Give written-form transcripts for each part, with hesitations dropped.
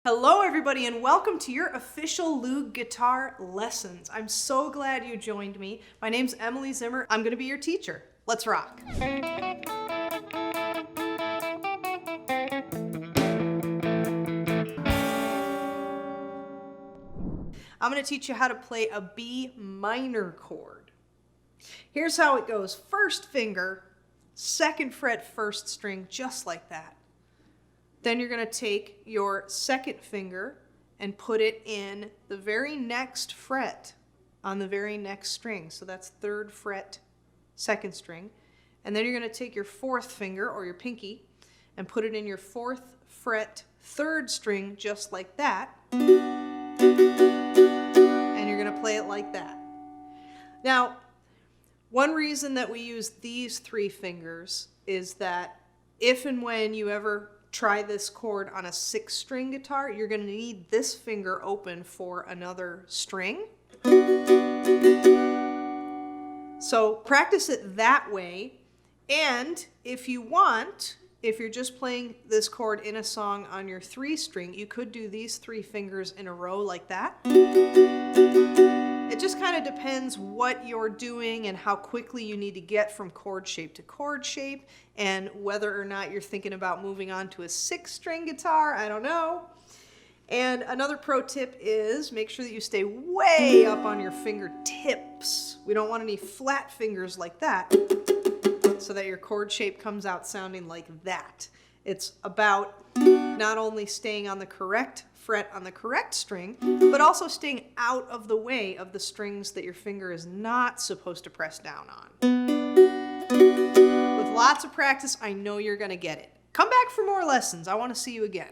Hello everybody and welcome to your official Loog guitar lessons. I'm so glad you joined me. My name's Emily Zimmer. I'm going to be your teacher. Let's rock. I'm going to teach you how to play a B minor chord. Here's how it goes. First finger, second fret, first string, just like that. Then you're going to take your second finger and put it in the very next fret on the very next string. So that's third fret, second string. And then you're going to take your fourth finger or your pinky and put it in your fourth fret, third string, just like that. And you're going to play it like that. Now, one reason that we use these three fingers is that if and when you ever try this chord on a 6-string guitar, you're going to need this finger open for another string. So practice it that way. And if you want, if you're just playing this chord in a song on your 3-string, you could do these 3 fingers in a row like that. It just kind of depends what you're doing and how quickly you need to get from chord shape to chord shape, and whether or not you're thinking about moving on to a 6-string guitar, I don't know. And another pro tip is make sure that you stay way up on your fingertips. We don't want any flat fingers like that, so that your chord shape comes out sounding like that. It's about not only staying on the correct fret on the correct string, but also staying out of the way of the strings that your finger is not supposed to press down on. With lots of practice, I know you're going to get it. Come back for more lessons. I want to see you again.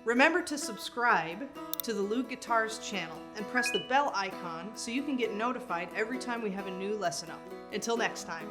Remember to subscribe to the Loog Guitars channel and press the bell icon so you can get notified every time we have a new lesson up. Until next time.